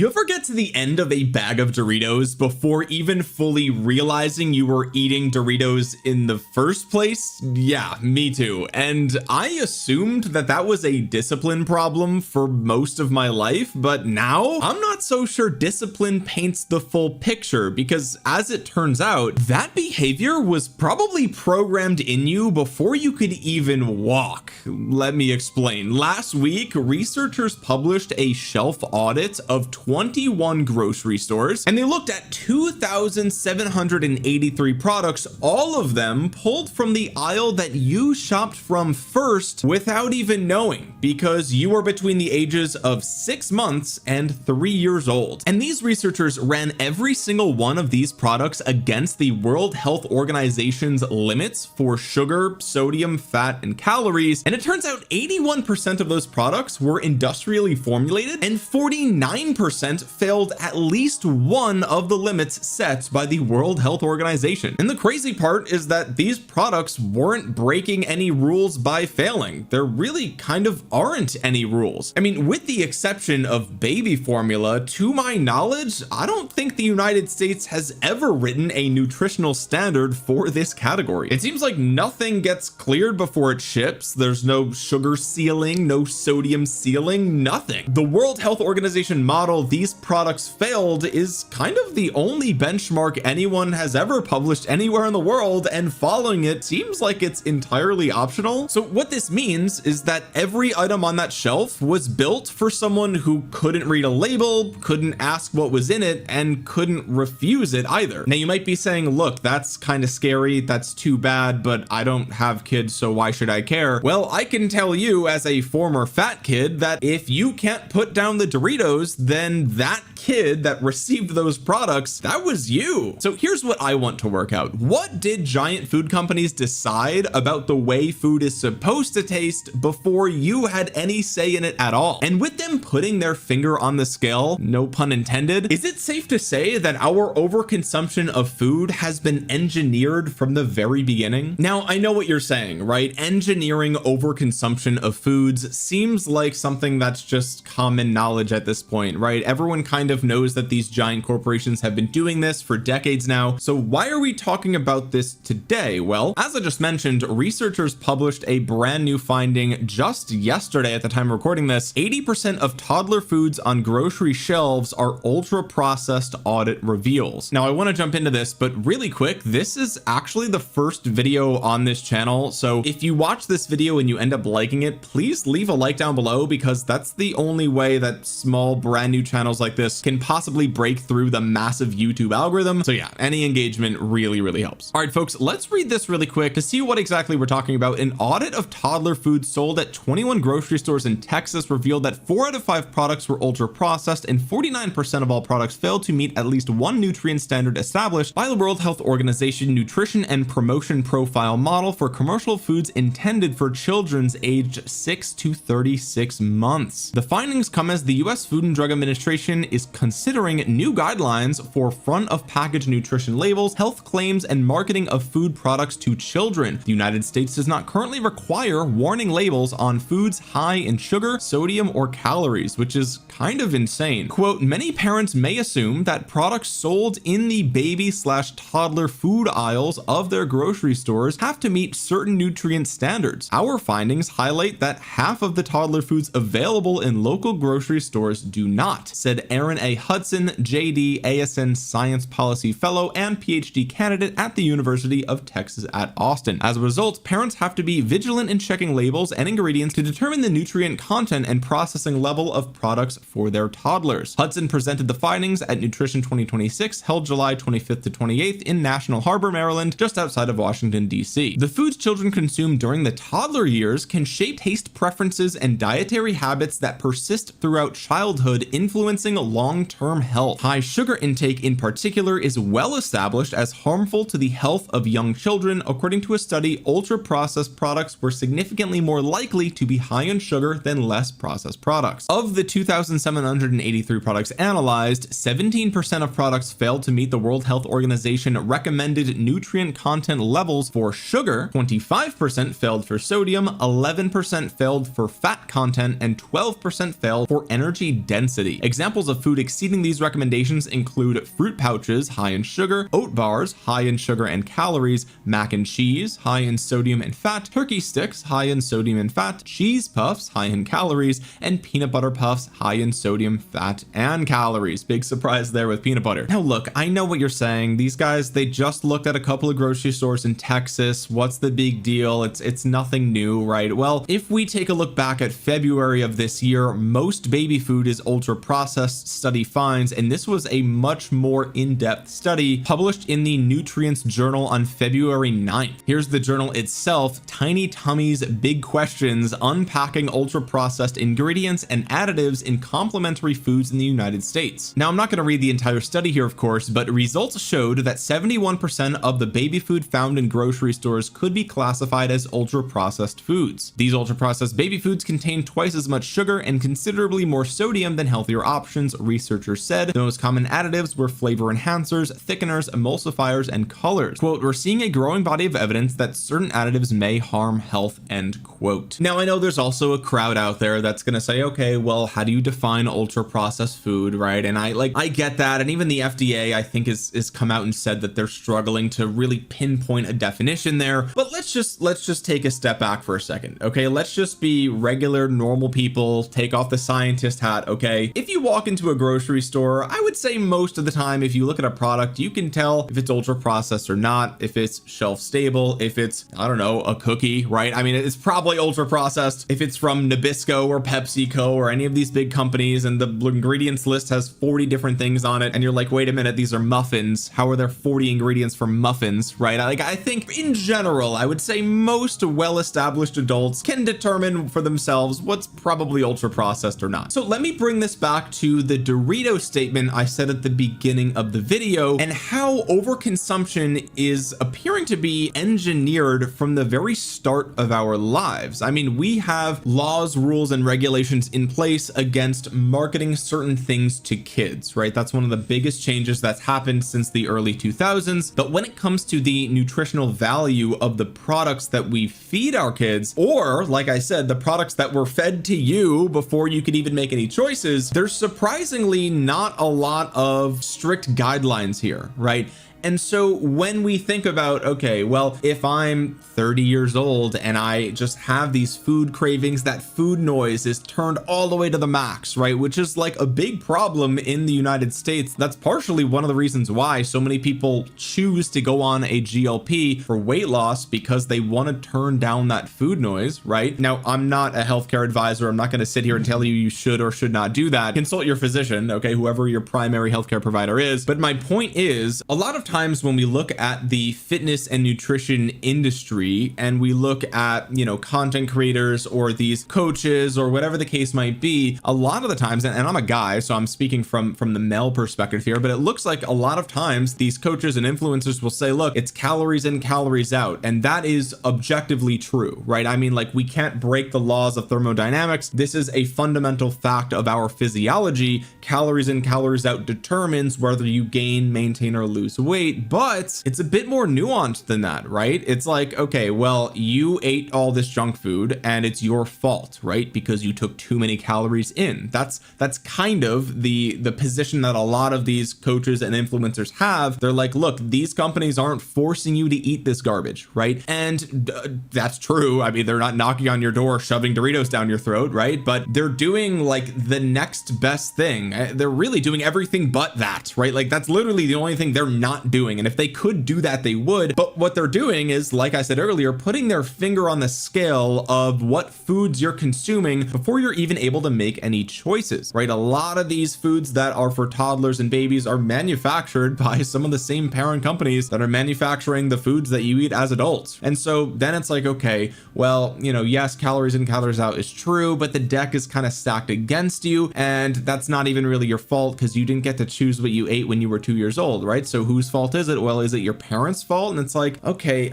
You ever get to the end of a bag of Doritos before even fully realizing you were eating Doritos in the first place? Yeah, me too. And I assumed that that was a discipline problem for most of my life, but now I'm not so sure discipline paints the full picture, because as it turns out, that behavior was probably programmed in you before you could even walk. Let me explain. Last week, researchers published a shelf audit of 21 grocery stores, and they looked at 2,783 products, all of them pulled from the aisle that you shopped from first without even knowing, because you were between the ages of 6 months and 3 years old. And these researchers ran every single one of these products against the World Health Organization's limits for sugar, sodium, fat, and calories, and it turns out 81% of those products were industrially formulated, and 49% failed at least one of the limits set by the World Health Organization. And the crazy part is that these products weren't breaking any rules by failing. There really kind of aren't any rules. I mean, with the exception of baby formula, to my knowledge, I don't think the United States has ever written a nutritional standard for this category. It seems like nothing gets cleared before it ships. There's no sugar ceiling, no sodium ceiling, nothing. The World Health Organization model these products failed is kind of the only benchmark anyone has ever published anywhere in the world, and following it seems like it's entirely optional. So what this means is that every item on that shelf was built for someone who couldn't read a label, couldn't ask what was in it, and couldn't refuse it either. Now you might be saying, look, that's kind of scary, that's too bad, but I don't have kids, so why should I care? Well, I can tell you as a former fat kid that if you can't put down the Doritos, then that kid that received those products, that was you. So here's what I want to work out. What did giant food companies decide about the way food is supposed to taste before you had any say in it at all? And with them putting their finger on the scale, no pun intended, is it safe to say that our overconsumption of food has been engineered from the very beginning? Now, I know what you're saying, right? Engineering overconsumption of foods seems like something that's just common knowledge at this point, right? Everyone kind of knows that these giant corporations have been doing this for decades now. So why are we talking about this today? Well, as I just mentioned, researchers published a brand new finding just yesterday at the time of recording this. 80% of toddler foods on grocery shelves are ultra processed, audit reveals. Now I want to jump into this, but really quick, this is actually the first video on this channel. So if you watch this video and you end up liking it, please leave a like down below, because that's the only way that small brand new channels like this can possibly break through the massive YouTube algorithm. So yeah, any engagement really helps. All right, folks, let's read this really quick to see what exactly we're talking about. An audit of toddler foods sold at 21 grocery stores in Texas revealed that 4 out of 5 products were ultra processed, and 49% of all products failed to meet at least one nutrient standard established by the World Health Organization Nutrition and Promotion Profile Model for commercial foods intended for children's aged 6 to 36 months. The findings come as the US Food and Drug Administration is considering new guidelines for front of package nutrition labels, health claims, and marketing of food products to children. The United States does not currently require warning labels on foods high in sugar, sodium, or calories, which is kind of insane. Quote, many parents may assume that products sold in the baby/toddler food aisles of their grocery stores have to meet certain nutrient standards. Our findings highlight that half of the toddler foods available in local grocery stores do not, said Aaron A. Hudson, JD, ASN Science Policy Fellow and PhD candidate at the University of Texas at Austin. As a result, parents have to be vigilant in checking labels and ingredients to determine the nutrient content and processing level of products for their toddlers. Hudson presented the findings at Nutrition 2026, held July 25th to 28th in National Harbor, Maryland, just outside of Washington, D.C. The foods children consume during the toddler years can shape taste preferences and dietary habits that persist throughout childhood, influencing long-term health. High sugar intake in particular is well established as harmful to the health of young children. According to a study, ultra processed products were significantly more likely to be high in sugar than less processed products. Of the 2,783 products analyzed, 17% of products failed to meet the World Health Organization recommended nutrient content levels for sugar, 25% failed for sodium, 11% failed for fat content, and 12% failed for energy density. Examples of food exceeding these recommendations include fruit pouches high in sugar, oat bars high in sugar and calories, mac and cheese high in sodium and fat, turkey sticks high in sodium and fat, cheese puffs high in calories, and peanut butter puffs high in sodium, fat, and calories. Big surprise there with peanut butter. Now look, I know what you're saying. These guys, they just looked at a couple of grocery stores in Texas. What's the big deal? It's nothing new, right? Well, if we take a look back at February of this year, most baby food is ultra processed, study finds, and this was a much more in-depth study published in the Nutrients Journal on February 9th. Here's the journal itself: Tiny Tummies, Big Questions, Unpacking Ultra Processed Ingredients and Additives in Complementary Foods in the United States. Now, I'm not going to read the entire study here, of course, but results showed that 71% of the baby food found in grocery stores could be classified as ultra processed foods. These ultra processed baby foods contain twice as much sugar and considerably more sodium than healthier options, researchers said. The most common additives were flavor enhancers, thickeners, emulsifiers, and colors. Quote, "We're seeing a growing body of evidence that certain additives may harm health," end quote. Now, I know there's also a crowd out there that's going to say, okay, well, how do you define ultra processed food, right? And I get that. And even the FDA, I think, is come out and said that they're struggling to really pinpoint a definition there. But let's just take a step back for a second. Okay, let's just be regular, normal people, take off the scientist hat. Okay, if you walk into a grocery store, I would say most of the time, if you look at a product, you can tell if it's ultra processed or not, if it's shelf stable, if it's, I don't know, a cookie, right? I mean, it's probably ultra processed if it's from Nabisco or PepsiCo or any of these big companies, and the ingredients list has 40 different things on it, and you're like, wait a minute, these are muffins. How are there 40 ingredients for muffins, right? I think in general, I would say most well-established adults can determine for themselves what's probably ultra processed or not. So let me bring this back to the Dorito statement I said at the beginning of the video, and how overconsumption is appearing to be engineered from the very start of our lives. I mean, we have laws, rules, and regulations in place against marketing certain things to kids, right? That's one of the biggest changes that's happened since the early 2000s. But when it comes to the nutritional value of the products that we feed our kids, or like I said, the products that were fed to you before you could even make any choices, there's surprisingly not a lot of strict guidelines here, right? And so when we think about, okay, well, if I'm 30 years old and I just have these food cravings, that food noise is turned all the way to the max, right? Which is like a big problem in the United States. That's partially one of the reasons why so many people choose to go on a GLP for weight loss, because they want to turn down that food noise, right? Now, I'm not a healthcare advisor. I'm not going to sit here and tell you should or should not do that. Consult your physician, okay, whoever your primary healthcare provider is. But my point is, a lot of times when we look at the fitness and nutrition industry and we look at, you know, content creators or these coaches or whatever the case might be, a lot of the times, and I'm a guy, so I'm speaking from the male perspective here, but it looks like a lot of times these coaches and influencers will say, look, it's calories in, calories out. And that is objectively true, right? I mean, like, we can't break the laws of thermodynamics. This is a fundamental fact of our physiology. Calories in, calories out determines whether you gain, maintain, or lose weight. But it's a bit more nuanced than that, right? It's like, okay, well, you ate all this junk food and it's your fault, right? Because you took too many calories in. That's kind of the position that a lot of these coaches and influencers have. They're like, look, these companies aren't forcing you to eat this garbage, right? And that's true. I mean, they're not knocking on your door, shoving Doritos down your throat, right? But they're doing like the next best thing. They're really doing everything but that, right? Like, that's literally the only thing they're not doing. And if they could do that, they would. But what they're doing is, like I said earlier, putting their finger on the scale of what foods you're consuming before you're even able to make any choices, right? A lot of these foods that are for toddlers and babies are manufactured by some of the same parent companies that are manufacturing the foods that you eat as adults. And so then it's like, okay, well, you know, yes, calories in, calories out is true, but the deck is kind of stacked against you. And that's not even really your fault, because you didn't get to choose what you ate when you were 2 years old, right? So whose fault fault is it? Well, is it your parents' fault? And it's like, okay,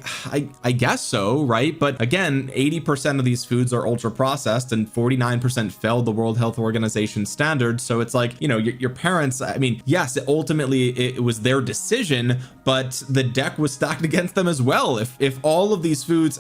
I guess so, right? But again, 80% of these foods are ultra processed and 49% failed the World Health Organization standards. So it's like, you know, your parents, I mean, yes, ultimately it was their decision, but the deck was stacked against them as well. If all of these foods,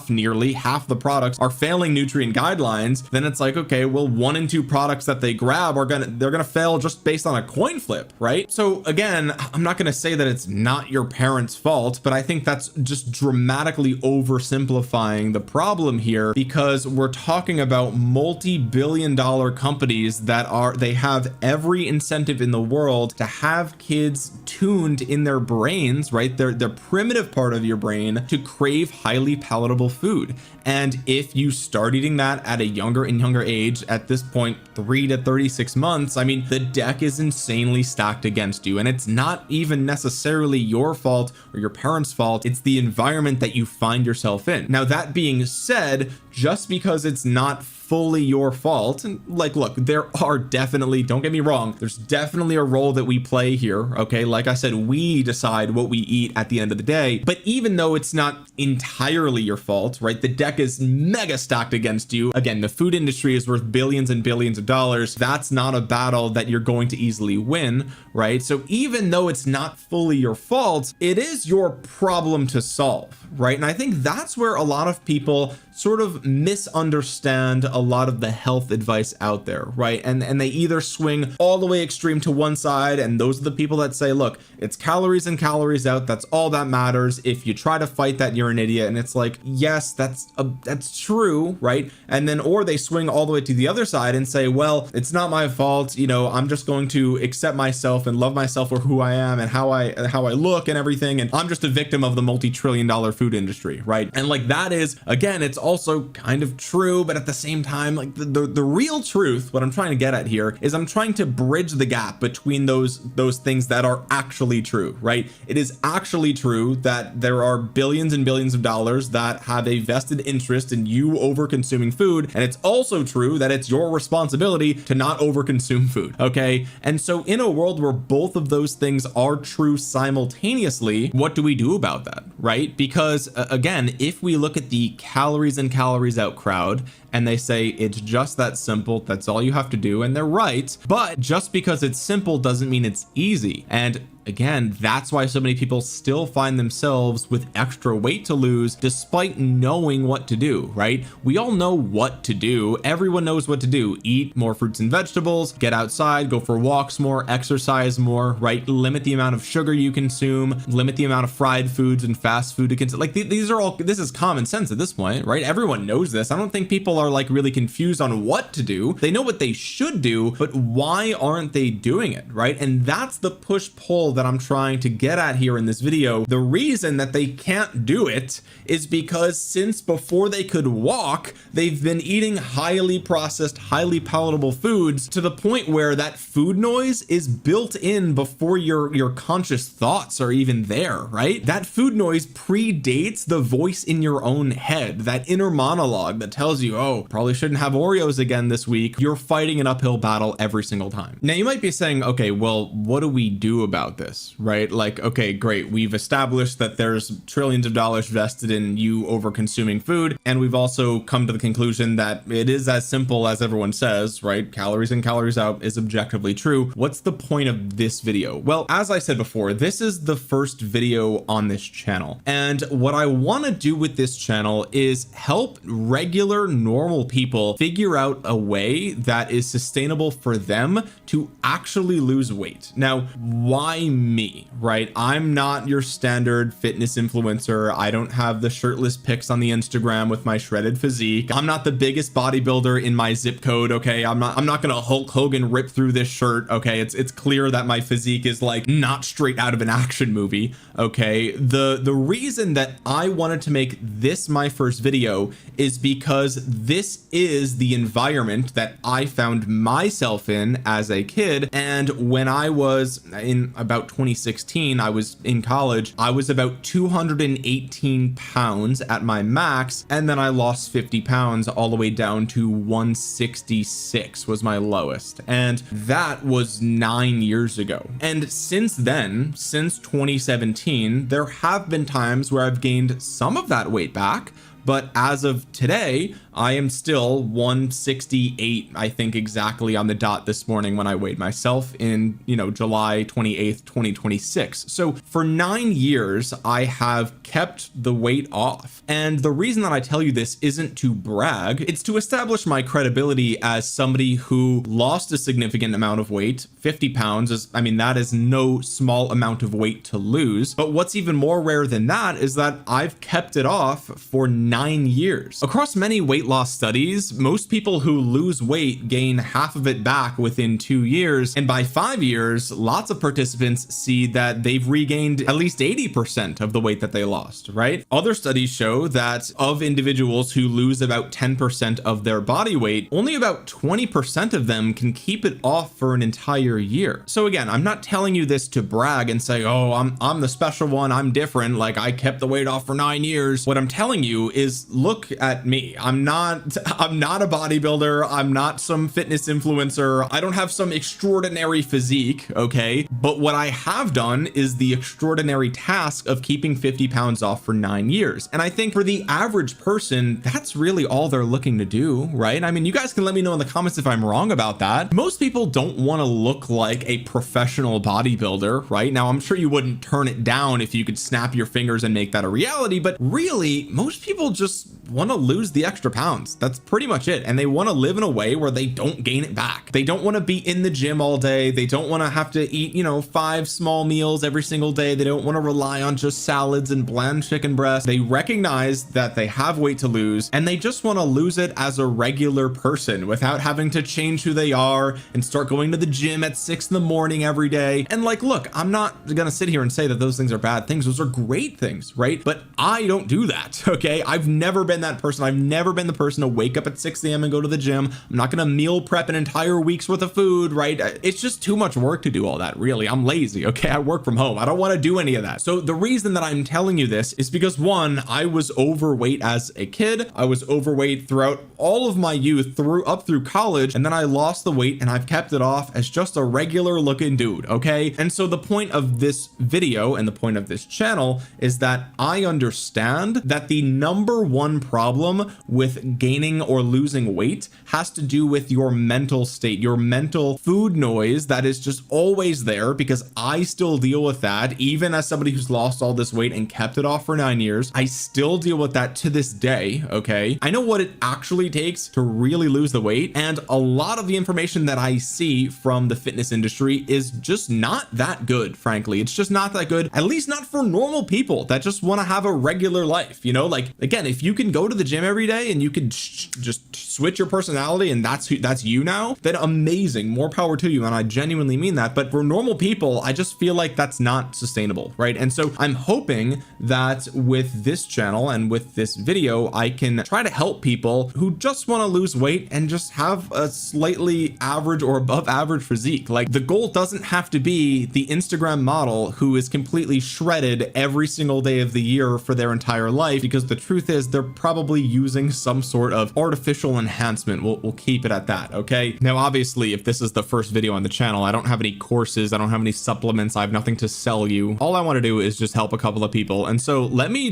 nearly half the products are failing nutrient guidelines, then it's like, okay, well, 1 in 2 products that they grab they're gonna fail just based on a coin flip, right? So again, I'm not gonna say that it's not your parents' fault, but I think that's just dramatically oversimplifying the problem here, because we're talking about multi-billion-dollar companies that they have every incentive in the world to have kids tuned in their brains, right? Their primitive part of your brain to crave highly palatable food. And if you start eating that at a younger and younger age, at this point 3 to 36 months, I mean, the deck is insanely stacked against you, and it's not even necessarily your fault or your parents' fault. It's the environment that you find yourself in. Now, that being said, just because it's not fully your fault, and like, look, there are definitely, don't get me wrong, there's definitely a role that we play here, okay? Like I said, we decide what we eat at the end of the day. But even though it's not entirely your fault, right, the deck is mega stacked against you. Again, the food industry is worth billions and billions of dollars. That's not a battle that you're going to easily win, right? So even though it's not fully your fault, it is your problem to solve, right? And I think that's where a lot of people sort of misunderstand a lot of the health advice out there, right? And they either swing all the way extreme to one side, and those are the people that say, look, it's calories in, calories out, that's all that matters. If you try to fight that, you're an idiot. And it's like, yes, that's true, right? And then, or they swing all the way to the other side and say, well, it's not my fault, you know, I'm just going to accept myself and love myself for who I am and how I look and everything, and I'm just a victim of the multi-trillion-dollar food industry, right? And like, that is, again, it's also kind of true, but at the same time, like the real truth, what I'm trying to get at here is I'm trying to bridge the gap between those things that are actually true, right? It is actually true that there are billions and billions of dollars that have a vested interest in you over consuming food, and it's also true that it's your responsibility to not over consume food, okay? And so in a world where both of those things are true simultaneously, what do we do about that, right? Because again, if we look at the calories in, calories out crowd, and they say it's just that simple, that's all you have to do, and they're right, but just because it's simple doesn't mean it's easy. And again, that's why so many people still find themselves with extra weight to lose despite knowing what to do, right? We all know what to do. Everyone knows what to do. Eat more fruits and vegetables, get outside, go for walks more, exercise more, right? Limit the amount of sugar you consume, limit the amount of fried foods and fast food to consume. Like, these are all, this is common sense at this point, right? Everyone knows this. I don't think people are like really confused on what to do. They know what they should do, but why aren't they doing it, right? And that's the push-pull that I'm trying to get at here in this video. The reason that they can't do it is because since before they could walk, they've been eating highly processed, highly palatable foods to the point where that food noise is built in before your conscious thoughts are even there, right? That food noise predates the voice in your own head, that inner monologue that tells you, oh, probably shouldn't have Oreos again this week. You're fighting an uphill battle every single time. Now you might be saying, okay, well, what do we do about this, right? Like, okay, great, we've established that there's trillions of dollars vested in you over consuming food, and we've also come to the conclusion that it is as simple as everyone says, right? Calories in, calories out is objectively true. What's the point of this video? Well, as I said before, this is the first video on this channel, and what I want to do with this channel is help regular normal people figure out a way that is sustainable for them to actually lose weight. Now, why me, right? I'm not your standard fitness influencer. I don't have the shirtless pics on the Instagram with my shredded physique. I'm not the biggest bodybuilder in my zip code, okay? I'm not gonna Hulk Hogan rip through this shirt, okay? It's clear that my physique is like not straight out of an action movie, okay? The reason that I wanted to make this my first video is because this is the environment that I found myself in as a kid. And when I was in about about 2016, I was in college, I was about 218 pounds at my max, and then I lost 50 pounds all the way down to 166 was my lowest, and that was 9 years ago. And since then, since 2017, there have been times where I've gained some of that weight back, but as of today, I am still 168, I think, exactly on the dot this morning when I weighed myself in, July 28th, 2026. So for 9 years, I have kept the weight off. And the reason that I tell you this isn't to brag, it's to establish my credibility as somebody who lost a significant amount of weight. 50 pounds is, that is no small amount of weight to lose. But what's even more rare than that is that I've kept it off for 9 years. Across many weight loss studies, most people who lose weight gain half of it back within 2 years, and by 5 years, lots of participants see that they've regained at least 80% of the weight that they lost, right? Other studies show that of individuals who lose about 10% of their body weight, only about 20% of them can keep it off for an entire year. So again, I'm not telling you this to brag and say, oh, I'm the special one, I'm different, like I kept the weight off for 9 years. What I'm telling you is, look at me. I'm not a bodybuilder. I'm not some fitness influencer. I don't have some extraordinary physique, okay? But what I have done is the extraordinary task of keeping 50 pounds off for 9 years. And I think for the average person, that's really all they're looking to do, right? You guys can let me know in the comments if I'm wrong about that. Most people don't want to look like a professional bodybuilder, right? Now, I'm sure you wouldn't turn it down if you could snap your fingers and make that a reality, but really, most people just want to lose the extra pounds. That's pretty much it. And they want to live in a way where they don't gain it back. They don't want to be in the gym all day. They don't want to have to eat, 5 small meals every single day. They don't want to rely on just salads and bland chicken breast. They recognize that they have weight to lose, and they just want to lose it as a regular person without having to change who they are and start going to the gym at 6 in the morning every day. And look, I'm not gonna sit here and say that those things are bad things. Those are great things, right? But I don't do that, okay? I've never been that person. I've never been the person to wake up at 6 a.m. and go to the gym. I'm not gonna meal prep an entire week's worth of food, right? It's just too much work to do all that, really. I'm lazy, okay? I work from home. I don't want to do any of that. So the reason that I'm telling you this is because, one, I was overweight as a kid. I was overweight throughout all of my youth, up through college, and then I lost the weight and I've kept it off as just a regular looking dude, okay? And so the point of this video and the point of this channel is that I understand that the number one problem with gaining or losing weight has to do with your mental state, your mental food noise that is just always there, because I still deal with that. Even as somebody who's lost all this weight and kept it off for 9 years, I still deal with that to this day, okay? I know what it actually takes to really lose the weight, and a lot of the information that I see from the fitness industry is just not that good, frankly. It's just not that good, at least not for normal people that just want to have a regular life, again, if you can go to the gym every day and you can just switch your personality and that's you now, then amazing, more power to you, and I genuinely mean that. But for normal people, I just feel like that's not sustainable, right? And so I'm hoping that with this channel and with this video, I can try to help people who just want to lose weight and just have a slightly average or above average physique. Like, the goal doesn't have to be the Instagram model who is completely shredded every single day of the year for their entire life, because the truth is they're probably using some sort of artificial enhancement. We'll keep it at that, okay? Now, obviously, if this is the first video on the channel, I don't have any courses, I don't have any supplements, I have nothing to sell you. All I want to do is just help a couple of people. And so let me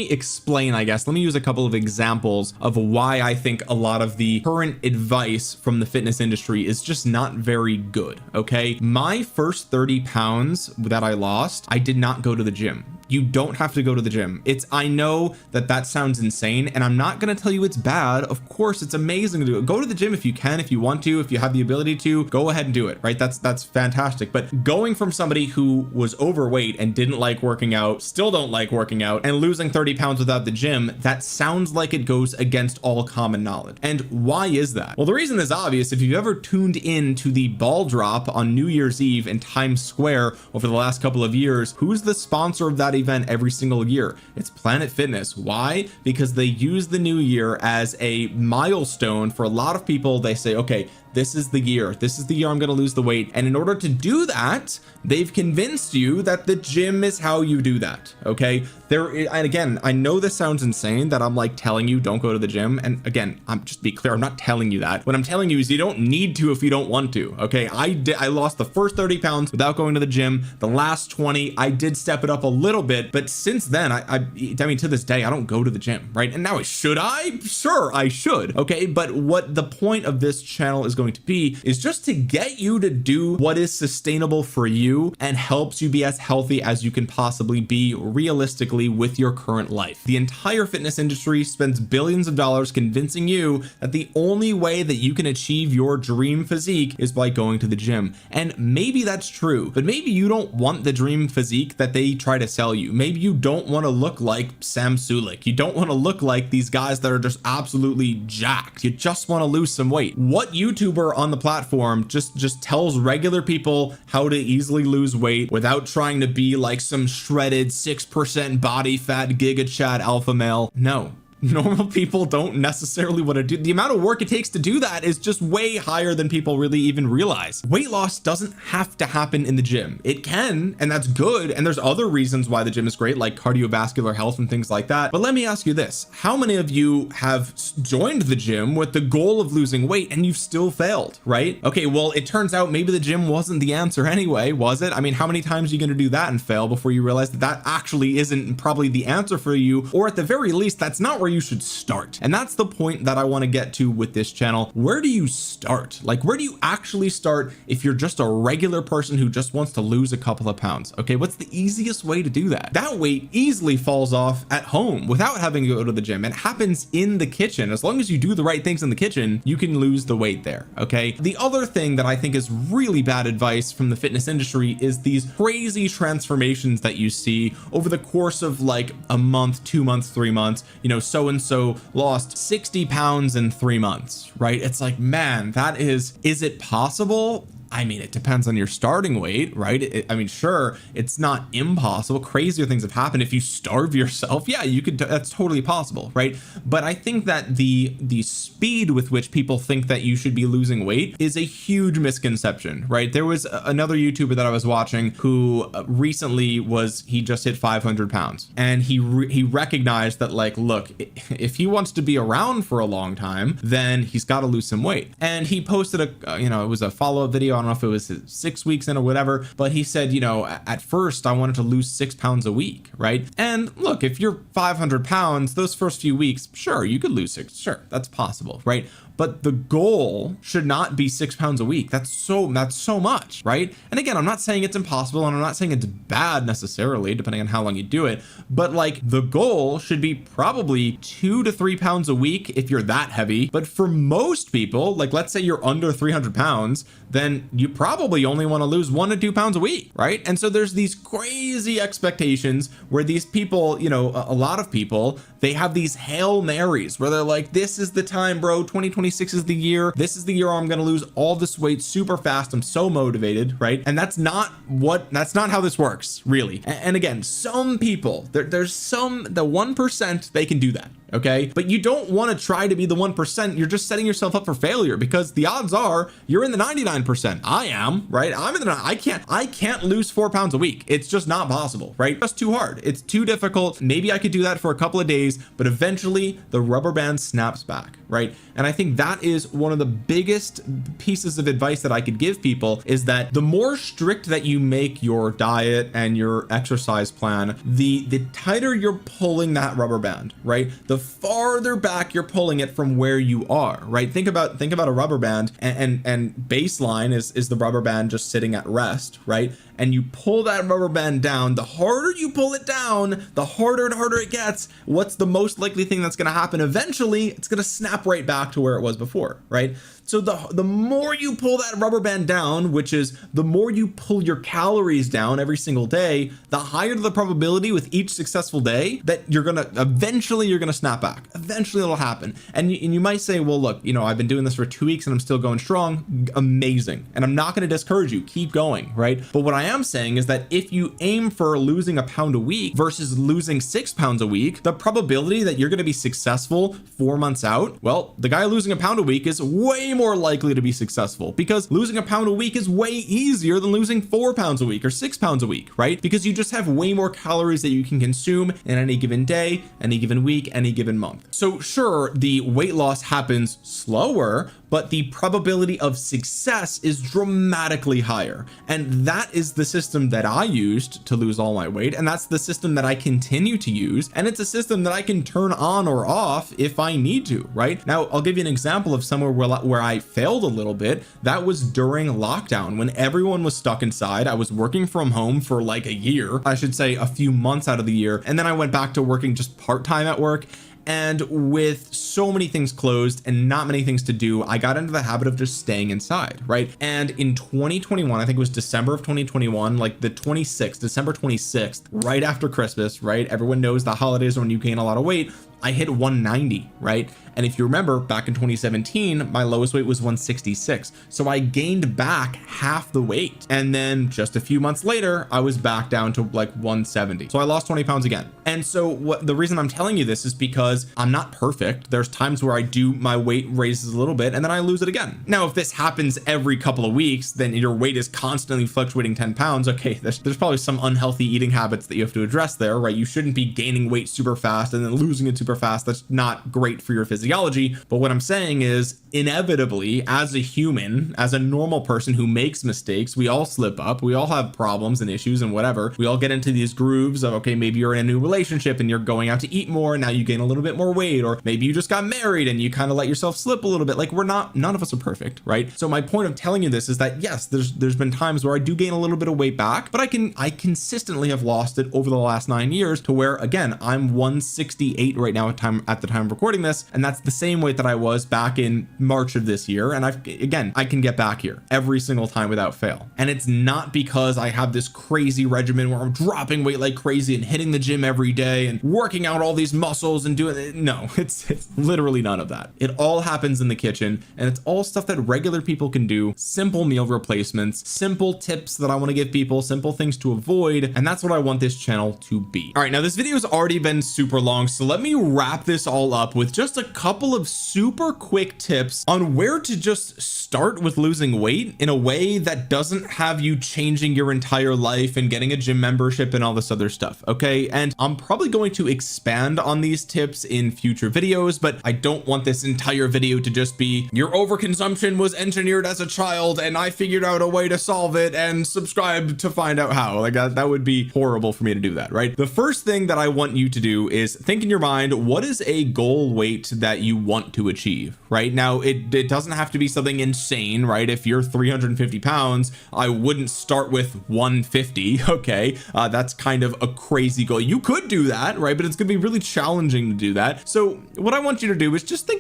explain, I guess. Let me use a couple of examples of why I think a lot of the current advice from the fitness industry is just not very good, okay? My first 30 pounds that I lost, I did not go to the gym. You don't have to go to the gym. I know that sounds insane, and I'm not going to tell you it's bad. Of course, it's amazing to do it. Go to the gym if you can, if you want to, if you have the ability to, go ahead and do it, right? That's fantastic. But going from somebody who was overweight and didn't like working out, still don't like working out, and losing 30 pounds without the gym, that sounds like it goes against all common knowledge. And why is that? Well, the reason is obvious. If you've ever tuned in to the ball drop on New Year's Eve in Times Square over the last couple of years, who's the sponsor of that event every single year? It's Planet Fitness. Why? Because they use the new year as a milestone for a lot of people. They say, okay, this is the year I'm going to lose the weight. And in order to do that, they've convinced you that the gym is how you do that. Okay, and again, I know this sounds insane that I'm like telling you don't go to the gym, and again, I'm just be clear, I'm not telling you that. What I'm telling you is you don't need to if you don't want to. Okay, I lost the first 30 pounds without going to the gym. The last 20 I did step it up a little bit, but since then I mean to this day I don't go to the gym, right? And now should I? Sure, I should. Okay, but what the point of this channel is going to be is just to get you to do what is sustainable for you and helps you be as healthy as you can possibly be realistically with your current life. The entire fitness industry spends billions of dollars convincing you that the only way that you can achieve your dream physique is by going to the gym. And maybe that's true, but maybe you don't want the dream physique that they try to sell you. Maybe you don't want to look like Sam Sulek. You don't want to look like these guys that are just absolutely jacked. You just want to lose some weight. What YouTuber on the platform just tells regular people how to easily lose weight without trying to be like some shredded 6% body fat giga chad alpha male? No. Normal people don't necessarily want to do. The amount of work it takes to do that is just way higher than people really even realize. Weight loss doesn't have to happen in the gym. It can, and that's good, and there's other reasons why the gym is great, like cardiovascular health and things like that. But let me ask you this: how many of you have joined the gym with the goal of losing weight and you've still failed, right? Okay, well, it turns out maybe the gym wasn't the answer anyway, was it? I mean, how many times are you going to do that and fail before you realize that that actually isn't probably the answer for you, or at the very least that's not where you should start? And that's the point that I want to get to with this channel. Where do you start? Like, where do you actually start if you're just a regular person who just wants to lose a couple of pounds? Okay, what's the easiest way to do that? That weight easily falls off at home without having to go to the gym. It happens in the kitchen. As long as you do the right things in the kitchen, you can lose the weight there. Okay, the other thing that I think is really bad advice from the fitness industry is these crazy transformations that you see over the course of like a month, 2 months, 3 months. You know, so and so lost 60 pounds in 3 months, right? It's like, man, is it possible? I mean, it depends on your starting weight, right? I mean, sure, it's not impossible. Crazier things have happened. If you starve yourself, yeah, you could, that's totally possible, right? But I think that the speed with which people think that you should be losing weight is a huge misconception, right? There was another YouTuber that I was watching who recently he just hit 500 pounds, and he recognized that, like, look, if he wants to be around for a long time, then he's got to lose some weight. And he posted it was a follow-up video. I don't know if it was 6 weeks in or whatever, but he said, at first I wanted to lose 6 pounds a week, right? And look, if you're 500 pounds, those first few weeks, sure, you could lose 6, sure, that's possible, right? But the goal should not be 6 pounds a week. That's so much, right? And again, I'm not saying it's impossible, and I'm not saying it's bad necessarily, depending on how long you do it, but like the goal should be probably 2 to 3 pounds a week if you're that heavy. But for most people, like let's say you're under 300 pounds, then you probably only want to lose 1 to 2 pounds a week, right? And so there's these crazy expectations where these people, a lot of people, they have these Hail Marys where they're like, this is the time, bro, 2026 is the year. This is the year I'm going to lose all this weight super fast. I'm so motivated, right? And that's not how this works, really. And again, some people, there's the 1%, they can do that. Okay, but you don't want to try to be the 1%. You're just setting yourself up for failure, because the odds are you're in the 99%. I am, right? I'm in the, I can't lose 4 pounds a week. It's just not possible, right? Just too hard. It's too difficult. Maybe I could do that for a couple of days, but eventually the rubber band snaps back, right? And I think that is one of the biggest pieces of advice that I could give people, is that the more strict that you make your diet and your exercise plan, the tighter you're pulling that rubber band, right? The farther back you're pulling it from where you are, right? Think about a rubber band, and baseline is the rubber band just sitting at rest, right? And you pull that rubber band down. The harder you pull it down, the harder and harder it gets. What's the most likely thing that's going to happen? Eventually it's going to snap right back to where it was before, right? So the more you pull that rubber band down, which is the more you pull your calories down every single day, the higher the probability with each successful day that you're gonna snap back. Eventually it'll happen. And you might say, well, look, I've been doing this for 2 weeks and I'm still going strong. Amazing. And I'm not going to discourage you. Keep going, right? But what I am saying is that if you aim for losing a pound a week versus losing 6 pounds a week, the probability that you're going to be successful 4 months out, well, the guy losing a pound a week is way more likely to be successful, because losing a pound a week is way easier than losing 4 pounds a week or 6 pounds a week, right? Because you just have way more calories that you can consume in any given day, any given week, any given month. So sure, the weight loss happens slower, but the probability of success is dramatically higher. And that is the system that I used to lose all my weight. And that's the system that I continue to use. And it's a system that I can turn on or off if I need to, right? Now, I'll give you an example of somewhere where I failed a little bit. That was during lockdown when everyone was stuck inside. I was working from home for like a year, I should say a few months out of the year. And then I went back to working just part-time at work. And with so many things closed and not many things to do, I got into the habit of just staying inside, right? And in 2021, I think it was December of 2021, like the 26th, December 26th, right after Christmas, right? Everyone knows the holidays are when you gain a lot of weight. I hit 190, right? And if you remember back in 2017, my lowest weight was 166. So I gained back half the weight. And then just a few months later, I was back down to like 170. So I lost 20 pounds again. And so the reason I'm telling you this is because I'm not perfect. There's times where my weight raises a little bit and then I lose it again. Now, if this happens every couple of weeks, then your weight is constantly fluctuating 10 pounds. Okay, there's probably some unhealthy eating habits that you have to address there, right? You shouldn't be gaining weight super fast and then losing it super fast. That's not great for your physiology. But what I'm saying is, inevitably, as a human, as a normal person who makes mistakes, we all slip up, we all have problems and issues and whatever. We all get into these grooves of, okay, maybe you're in a new relationship and you're going out to eat more and now you gain a little bit more weight, or maybe you just got married and you kind of let yourself slip a little bit. Like, none of us are perfect, right? So my point of telling you this is that yes, there's been times where I do gain a little bit of weight back, but I consistently have lost it over the last 9 years to where, again, I'm 168 right now at the time of recording this, and that's the same weight that I was back in March of this year. And I can get back here every single time without fail. And it's not because I have this crazy regimen where I'm dropping weight like crazy and hitting the gym every day and working out all these muscles and doing it. No, it's literally none of that. It all happens in the kitchen, and it's all stuff that regular people can do. Simple meal replacements, simple tips that I want to give people, simple things to avoid. And that's what I want this channel to be. All right, now this video has already been super long, so let me wrap this all up with just a couple of super quick tips on where to just start with losing weight in a way that doesn't have you changing your entire life and getting a gym membership and all this other stuff. Okay, and I'm probably going to expand on these tips in future videos, but I don't want this entire video to just be your overconsumption was engineered as a child and I figured out a way to solve it, and subscribe to find out how. Like that would be horrible for me to do that, right? The first thing that I want you to do is think in your mind, what is a goal weight that you want to achieve? Right now, it doesn't have to be something insane, right? If you're 350 pounds, I wouldn't start with 150. Okay, that's kind of a crazy goal. You could do that, right? But it's gonna be really challenging to do that. So what I want you to do is just think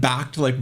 back to like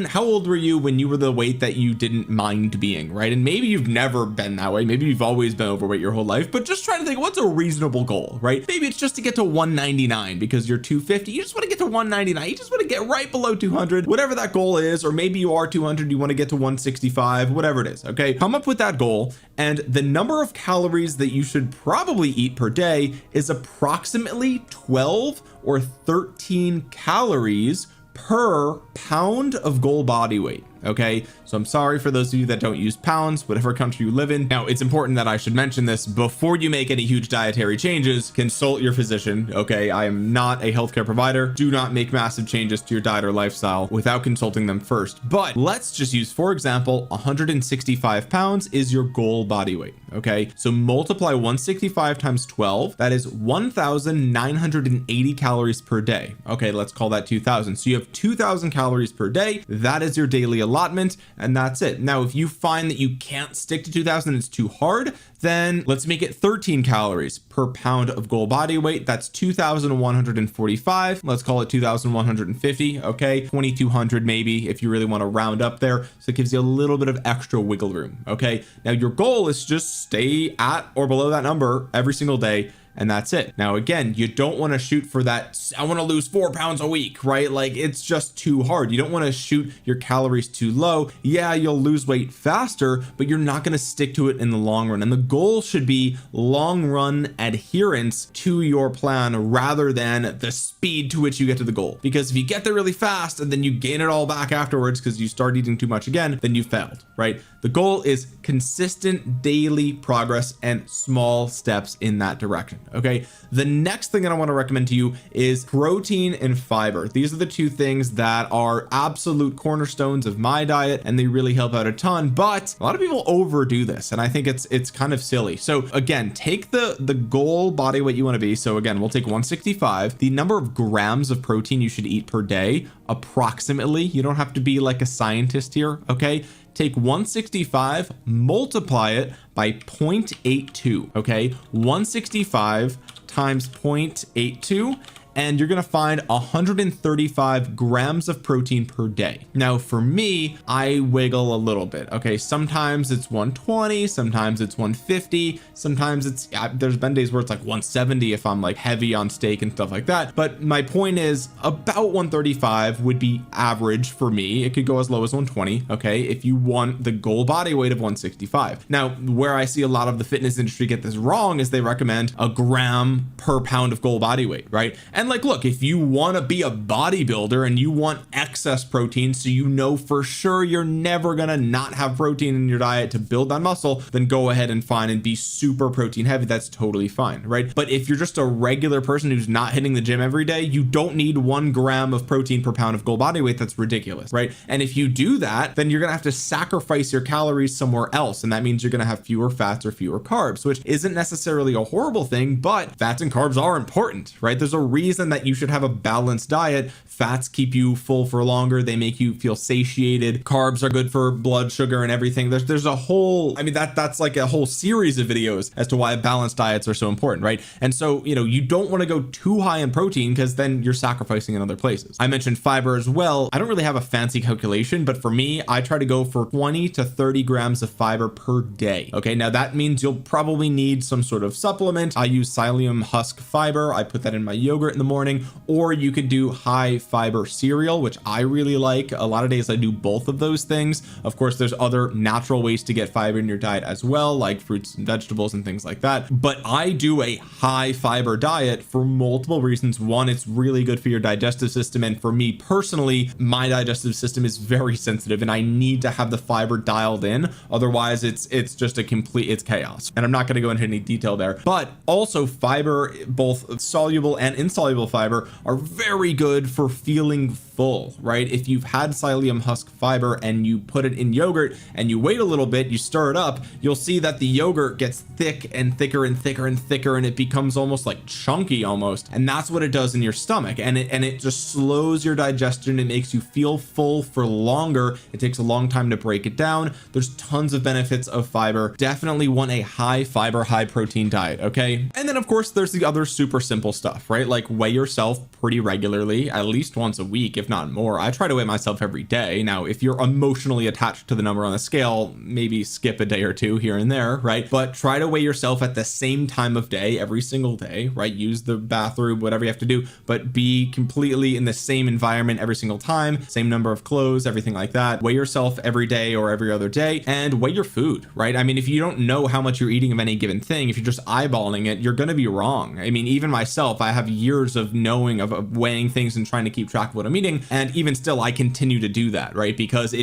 how old were you when you were the weight that you didn't mind being, right? And maybe you've never been that way, maybe you've always been overweight your whole life, but just try to think, what's a reasonable goal, right? Maybe it's just to get to 199 because you're 250. You just want to get to 199. You just want to get right below 200, whatever that goal is. Or maybe you are 200, you want to get to 165, whatever it is. Okay, come up with that goal, and the number of calories that you should probably eat per day is approximately 12 or 13 calories per pound of goal body weight. Okay, so I'm sorry for those of you that don't use pounds, whatever country you live in. Now, it's important that I should mention this before you make any huge dietary changes. Consult your physician. Okay, I am not a healthcare provider. Do not make massive changes to your diet or lifestyle without consulting them first. But let's just use, for example, 165 pounds is your goal body weight. Okay, so multiply 165 times 12. That is 1,980 calories per day. Okay, let's call that 2,000. So you have 2,000 calories per day. That is your daily allotment, and that's it. Now, if you find that you can't stick to 2,000, it's too hard, then let's make it 13 calories per pound of goal body weight. That's 2,145. Let's call it 2,150. Okay, 2,200 maybe if you really want to round up there. So it gives you a little bit of extra wiggle room. Okay, now your goal is just stay at or below that number every single day. and that's it. Now again, you don't want to shoot for that I want to lose 4 pounds a week, right? Like it's just too hard. You don't want to shoot your calories too low. Yeah, you'll lose weight faster, but you're not going to stick to it in the long run. And the goal should be long run adherence to your plan rather than the speed to which you get to the goal. Because if you get there really fast and then you gain it all back afterwards because you start eating too much again, then you failed, right? The goal is consistent daily progress and small steps in that direction. Okay. The next thing that I want to recommend to you is protein and fiber. These are the two things that are absolute cornerstones of my diet, and they really help out a ton, but a lot of people overdo this, and I think it's kind of silly. So again, take the goal body weight you want to be. So again, we'll take 165, the number of grams of protein you should eat per day, approximately. You don't have to be like a scientist here. Okay. Take 165, multiply it by 0.82. Okay. 165 times 0.82, and you're going to find 135 grams of protein per day. Now for me, I wiggle a little bit. Okay. Sometimes it's 120, sometimes it's 150, sometimes it's, there's been days where it's like 170 if I'm like heavy on steak and stuff like that. But my point is about 135 would be average for me. It could go as low as 120. Okay. If you want the goal body weight of 165. Now, where I see a lot of the fitness industry get this wrong is they recommend a gram per pound of goal body weight, right? And like, look, if you want to be a bodybuilder and you want excess protein, so you know for sure you're never going to not have protein in your diet to build that muscle, then go ahead and find and be super protein heavy. That's totally fine, right? But if you're just a regular person who's not hitting the gym every day, you don't need 1 gram of protein per pound of goal body weight. That's ridiculous, right? And if you do that, then you're going to have to sacrifice your calories somewhere else. And that means you're going to have fewer fats or fewer carbs, which isn't necessarily a horrible thing, but fats and carbs are important, right? There's a reason that you should have a balanced diet. Fats keep you full for longer. They make you feel satiated. Carbs are good for blood sugar and everything. There's a whole, I mean, that's like a whole series of videos as to why balanced diets are so important, right? And so, you know, you don't want to go too high in protein because then you're sacrificing in other places. I mentioned fiber as well. I don't really have a fancy calculation, but for me, I try to go for 20 to 30 grams of fiber per day. Okay. Now that means you'll probably need some sort of supplement. I use psyllium husk fiber. I put that in my yogurt in the morning, or you could do high fiber cereal, which I really like. A lot of days I do both of those things. Of course, there's other natural ways to get fiber in your diet as well, like fruits and vegetables and things like that. But I do a high fiber diet for multiple reasons. One, it's really good for your digestive system. And for me personally, my digestive system is very sensitive and I need to have the fiber dialed in. Otherwise it's just it's chaos. And I'm not going to go into any detail there, but also fiber, both soluble and insoluble fiber, are very good for feeling full, right? If you've had psyllium husk fiber and you put it in yogurt and you wait a little bit, you stir it up, you'll see that the yogurt gets thick and thicker and thicker and thicker, and it becomes almost like chunky almost. And that's what it does in your stomach. And it just slows your digestion. It makes you feel full for longer. It takes a long time to break it down. There's tons of benefits of fiber. Definitely want a high fiber, high protein diet. Okay. And then of course there's the other super simple stuff, right? Like weigh yourself pretty regularly, at least once a week, if not more. I try to weigh myself every day. Now, if you're emotionally attached to the number on the scale, maybe skip a day or two here and there, right? But try to weigh yourself at the same time of day, every single day, right? Use the bathroom, whatever you have to do, but be completely in the same environment every single time, same number of clothes, everything like that. Weigh yourself every day or every other day, and weigh your food, right? I mean, if you don't know how much you're eating of any given thing, if you're just eyeballing it, you're going to be wrong. I mean, even myself, I have years of knowing of weighing things and trying to keep track of what I'm eating. And even still, I continue to do that, right? Because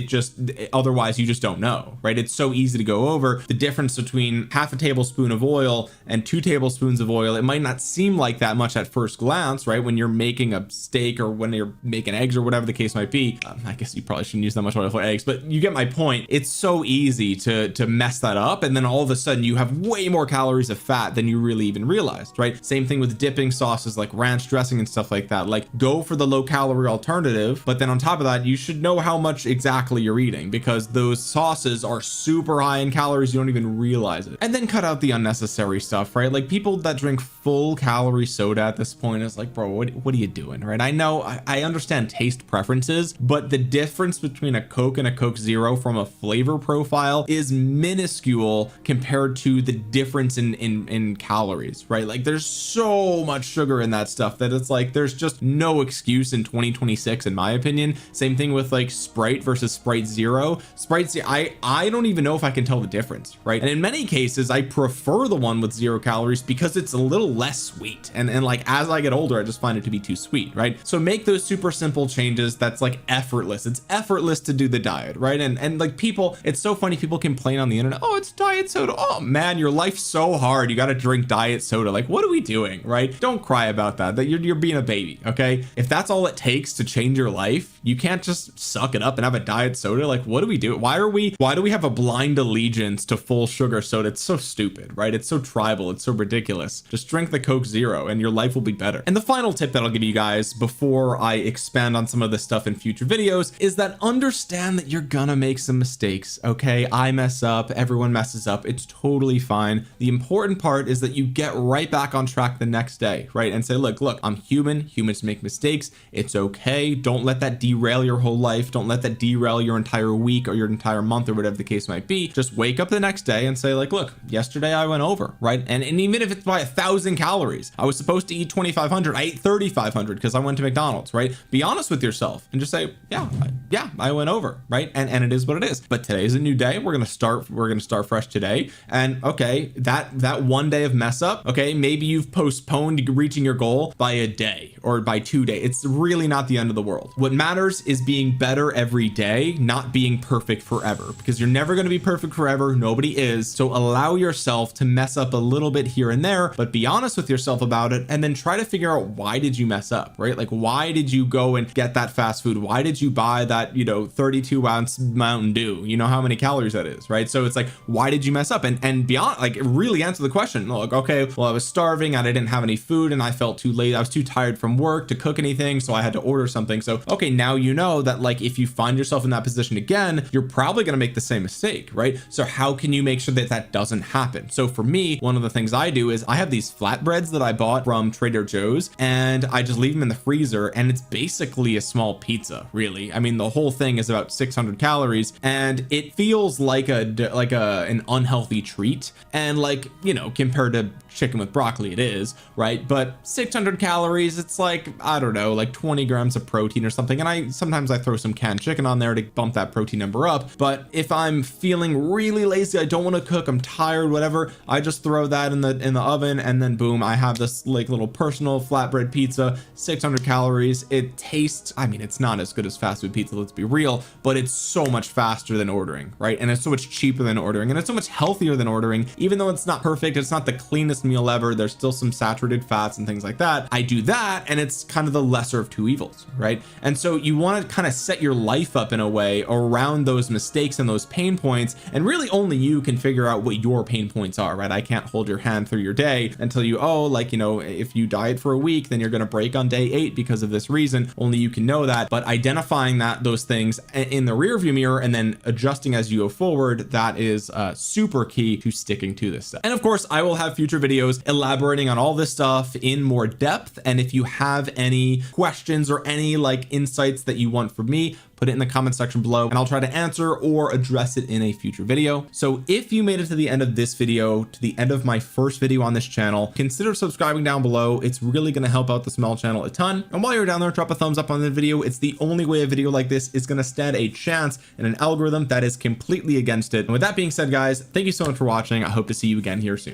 otherwise you just don't know, right? It's so easy to go over the difference between half a tablespoon of oil and 2 tablespoons of oil. It might not seem like that much at first glance, right? When you're making a steak or when you're making eggs or whatever the case might be. I guess you probably shouldn't use that much oil for eggs, but you get my point. It's so easy to mess that up. And then all of a sudden you have way more calories of fat than you really even realized, right? Same thing with dipping sauces like ranch dressing and stuff like that. Like go for the low calorie alternative alternative, but then on top of that, you should know how much exactly you're eating, because those sauces are super high in calories, you don't even realize it. And then cut out the unnecessary stuff, right? Like people that drink full calorie soda at this point is like, bro, what are you doing, right? I know, I understand taste preferences, but the difference between a Coke and a Coke Zero from a flavor profile is minuscule compared to the difference in calories, right? Like there's so much sugar in that stuff that it's like there's just no excuse in 2026 in my opinion. Same thing with like Sprite versus Sprite Zero. I don't even know if I can tell the difference, right? And in many cases I prefer the one with 0 calories because it's a little less sweet, and like as I get older I just find it to be too sweet, right? So make those super simple changes that's like effortless. It's effortless to do the diet, right? And like people, it's so funny, people complain on the internet, oh, it's diet soda. Oh man, your life's so hard, you got to drink diet soda. Like what are we doing, right? Don't cry about that you're being a baby, okay? If that's all it takes to change your life, you can't just suck it up and have a diet soda. Like what do we do? Why do we have a blind allegiance to full sugar soda? It's so stupid, right? It's so tribal, it's so ridiculous. Just drink the Coke Zero and your life will be better. And the final tip that I'll give you guys before I expand on some of this stuff in future videos is that understand that you're gonna make some mistakes, okay? I mess up, everyone messes up, it's totally fine. The important part is that you get right back on track the next day, right? And say, look, I'm human, humans make mistakes, it's okay. Don't let that derail your whole life. Don't let that derail your entire week or your entire month or whatever the case might be. Just wake up the next day and say like, look, yesterday I went over, right? And even if it's by 1,000 calories, I was supposed to eat 2,500, I ate 3,500 because I went to McDonald's, right? Be honest with yourself and just say, yeah, I went over, right? And it is what it is. But today's a new day. We're gonna start fresh today. And okay, that one day of mess up, okay, maybe you've postponed reaching your goal by a day or by 2 days. It's really not the end of the world. What matters is being better every day, not being perfect forever, because you're never going to be perfect forever. Nobody is. So allow yourself to mess up a little bit here and there, but be honest with yourself about it, and then try to figure out why did you mess up, right? Like why did you go and get that fast food? Why did you buy that, 32-ounce Mountain Dew? You know how many calories that is, right? So it's like, why did you mess up? And beyond, like really answer the question. Look, okay, well, I was starving and I didn't have any food and I felt too late. I was too tired from work to cook anything, so I had to order something. So okay, now you know that like if you find yourself in that position again, you're probably going to make the same mistake, right? So how can you make sure that that doesn't happen? So for me, one of the things I do is I have these flatbreads that I bought from Trader Joe's, and I just leave them in the freezer, and it's basically a small pizza, really. I mean, the whole thing is about 600 calories, and it feels like an unhealthy treat, and like, compared to chicken with broccoli, it is, right? But 600 calories, it's like, I don't know, like 20 grams of protein or something. And sometimes I throw some canned chicken on there to bump that protein number up. But if I'm feeling really lazy, I don't want to cook, I'm tired, whatever, I just throw that in the oven, and then boom, I have this like little personal flatbread pizza, 600 calories. It tastes, I mean, it's not as good as fast food pizza, let's be real, but it's so much faster than ordering, right? And it's so much cheaper than ordering, and it's so much healthier than ordering. Even though it's not perfect, it's not the cleanest meal ever, there's still some saturated fats and things like that. I do that, and it's kind of the lesser of two evils, right? And so you want to kind of set your life up in a way around those mistakes and those pain points, and really only you can figure out what your pain points are, right? I can't hold your hand through your day and tell you, oh, like, if you diet for a week, then you're going to break on day 8 because of this reason. Only you can know that. But identifying those things in the rear view mirror and then adjusting as you go forward, that is super key to sticking to this stuff. And of course, I will have future videos elaborating on all this stuff in more depth. And if you have any questions or any like insights that you want from me, put it in the comment section below and I'll try to answer or address it in a future video. So if you made it to the end of this video, to the end of my first video on this channel, consider subscribing down below. It's really going to help out the small channel a ton. And while you're down there, drop a thumbs up on the video. It's the only way a video like this is going to stand a chance in an algorithm that is completely against it. And with that being said, guys, thank you so much for watching. I hope to see you again here soon.